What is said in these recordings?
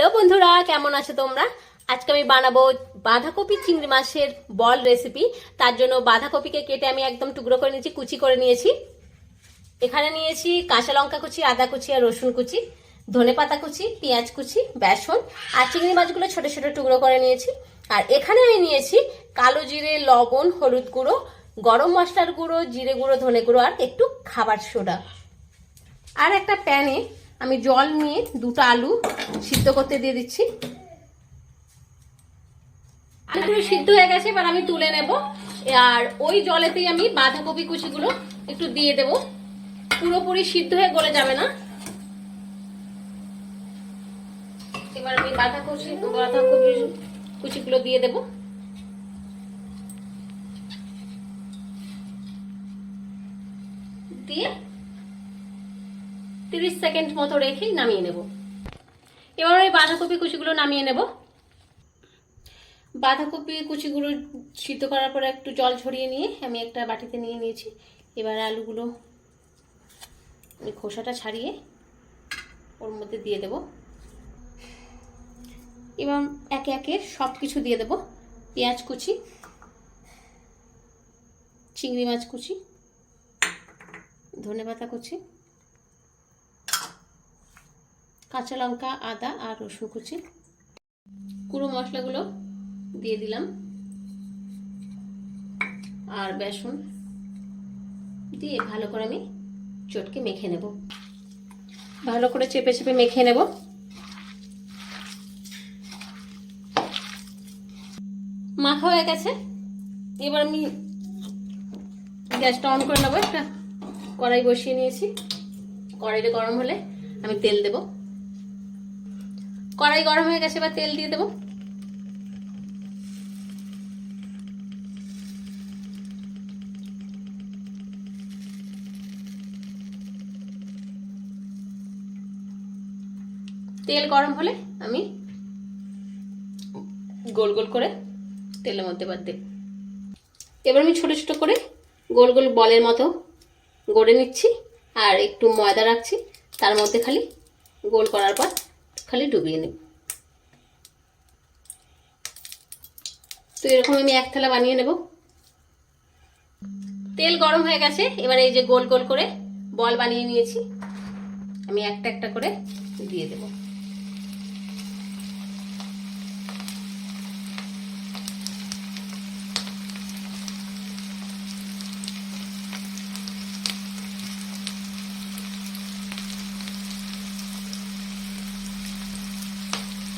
Hello বন্ধুরা, কেমন আছো তোমরা? আজকে আমি বানাবো বাঁধাকপি চিংড়ি মাছের বল রেসিপি। তার জন্য বাঁধাকপিকে কেটে আমি একদম টুকরো করে নিয়েছি, কুচি করে নিয়েছি। এখানে নিয়েছি কাঁচা লঙ্কা কুচি, আদা কুচি আর রসুন কুচি, ধনেপাতা কুচি, পেঁয়াজ কুচি, বেসন আর চিংড়ি মাছগুলো ছোট ছোট টুকরো করে নিয়েছি। আর এখানে আমি নিয়েছি কালো জিরে, লবণ, হলুদ গুঁড়ো, গরম মশলার গুঁড়ো, জিরে গুঁড়ো, ধনে গুঁড়ো আর একটু খাবার সোডা। আর একটা প্যানে আমি জল নিয়ে দুটো আলু সিদ্ধ করতে দিয়ে দিচ্ছি। আলুগুলো সিদ্ধ হয়ে গেছে, এবার আমি তুলে নেব। আর ওই জলেতেই আমি বাঁধাকপি কুচিগুলো একটু দিয়ে দেব। পুরোপুরি সিদ্ধ হয়ে গলে যাবে না। এবার আমি বাঁধাকপি কুচিগুলো দিয়ে দেব। দিয়ে 30 সেকেন্ড মতো রেখে নামিয়ে নেব। এবার ওই বাঁধাকপি কুচিগুলো নামিয়ে নেব। বাঁধাকপি কুচিগুলো সিদ্ধ করার পরে একটু জল ঝরিয়ে নিয়ে আমি একটা বাটিতে নিয়ে নিয়েছি। এবার আলুগুলো খোসাটা ছাড়িয়ে ওর মধ্যে দিয়ে দেব। এবার একে একে সব কিছু দিয়ে দেব। পেঁয়াজ কুচি, চিংড়ি মাছ কুচি, ধনেপাতা কুচি, কাঁচা লঙ্কা, আদা আর রসুন কুচি, গুঁড়ো মশলাগুলো দিয়ে দিলাম আর বেসন দিয়ে ভালো করে আমি চটকে মেখে নেব। ভালো করে চেপে চেপে মেখে নেব। মাখা হয়ে গেছে। এবার আমি গ্যাসটা অন করে নেবো। একটা কড়াই বসিয়ে নিয়েছি। কড়াইটা গরম হলে আমি তেল দেব। কড়াই গরম হয়ে গেছে, এবার তেল দিয়ে দেব। তেল গরম হলে আমি গোল গোল করে তেলের মধ্যে বাদ দেব। এবার আমি ছোট ছোট করে গোল গোল বলের মতো গড়ে নিচ্ছি আর একটু ময়দা রাখছি, তার মধ্যে খালি গোল করার পর খালি ডুবিয়ে নেব। তো এরকম আমি এক থালা বানিয়ে নেব। তেল গরম হয়ে গেছে। এবার এই যে গোল গোল করে বল বানিয়ে নিয়েছি, আমি একটা একটা করে দিয়ে দেব।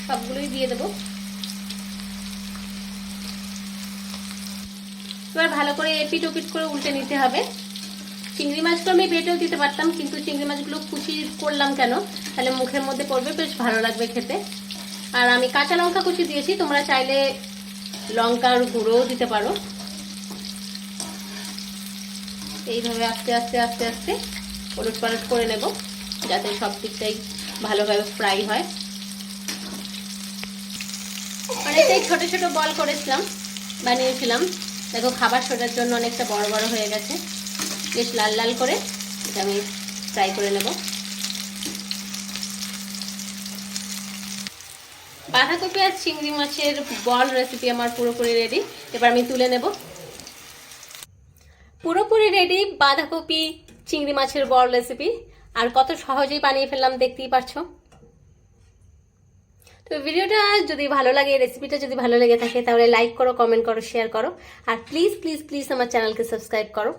সবগুলোই দিয়ে দেবো। এবার ভালো করে এপিট ওপিট করে উল্টে নিতে হবে। চিংড়ি মাছগুলো আমি বেটেও দিতে পারতাম, কিন্তু চিংড়ি মাছগুলো কুচি করলাম কেন, তাহলে মুখের মধ্যে পড়বে, বেশ ভালো লাগবে খেতে। আর আমি কাঁচা লঙ্কা কুচি দিয়েছি, তোমরা চাইলে লঙ্কার গুঁড়োও দিতে পারো। এইভাবে আস্তে আস্তে আস্তে আস্তে ওলট পালট করে নেব, যাতে সব দিকটাই ভালোভাবে ফ্রাই হয়। অনেকটাই ছোট ছোট বল করেছিলাম, বানিয়েছিলাম। দেখো খাবার সোডার জন্য অনেকটা বড় বড় হয়ে গেছে। বেশ লাল লাল করে এটা আমি ফ্রাই করে নেব। বাঁধাকপি আর চিংড়ি মাছের বল রেসিপি আমার পুরোপুরি রেডি। এবার আমি তুলে নেব। পুরোপুরি রেডি বাঁধাকপি চিংড়ি মাছের বল রেসিপি। আর কত সহজেই বানিয়ে ফেললাম, দেখতেই পারছো। তো ভিডিওটা যদি ভালো লাগে, রেসিপিটা যদি ভালো লেগে থাকে, তাহলে লাইক করো, কমেন্ট করো, শেয়ার করো আর প্লিজ প্লিজ প্লিজ আমার চ্যানেলকে সাবস্ক্রাইব করো।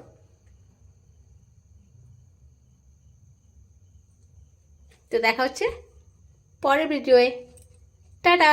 তো দেখা হচ্ছে পরের ভিডিওয়ে। টাটা।